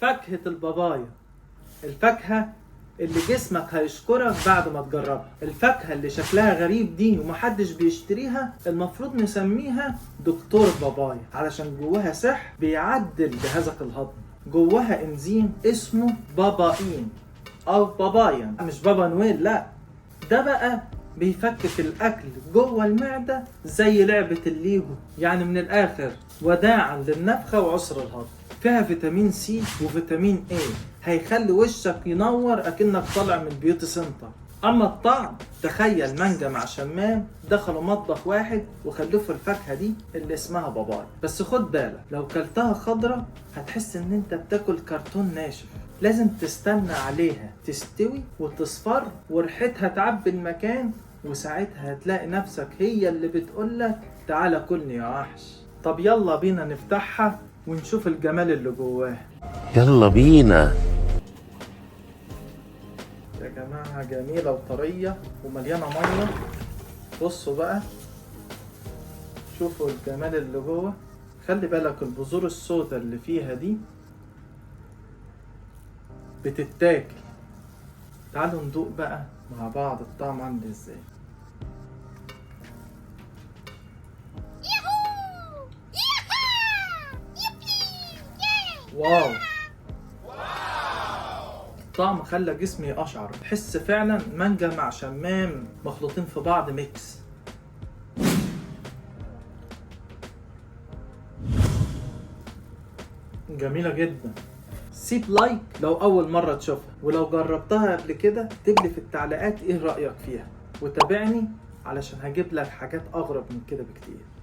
فاكهة البابايا، الفاكهة اللي جسمك هيشكرك بعد ما تجربها. الفاكهة اللي شكلها غريب دي ومحدش بيشتريها المفروض نسميها دكتور بابايا، علشان جواها سحر بيعدل جهازك الهضمي. جواها انزيم اسمه باباين او بابايا، مش بابا نويل، لا، ده بقى بيفكك الاكل جوه المعده زي لعبه الليجو. يعني من الاخر وداعا للنفخه وعسر الهضم. فيها فيتامين سي وفيتامين اي هيخلي وشك ينور اكنك طالع من بيوتي سنتر. اما الطعم، تخيل مانجا مع شمام دخلوا مطبخ واحد وخلفوا الفاكهه دي اللي اسمها بابايا. بس خد بالك، لو كلتها خضره هتحس ان انت بتاكل كرتون ناشف. لازم تستنى عليها تستوي وتصفر وريحتها تعبي المكان، وساعتها هتلاقي نفسك هي اللي بتقولك تعالى كلني يا وحش. طب يلا بينا نفتحها ونشوف الجمال اللي جواها. يلا بينا. يا جماعة جميلة وطرية ومليانة مية. بصوا بقى، شوفوا الجمال اللي جوه. خلي بالك البذور السوداء اللي فيها دي بتتاكل. تعالوا ندوق بقى مع بعض الطعم عامل ازاي. واو، الطعم خلى جسمي يقشعر. تحس فعلا مانجا مع شمام مخلوطين في بعض ميكس. جميلة جدا. سيب لايك لو أول مرة تشوفها، ولو جربتها قبل كده اكتبلي في التعليقات ايه رأيك فيها، وتابعني علشان هجيب لك حاجات أغرب من كده بكتير.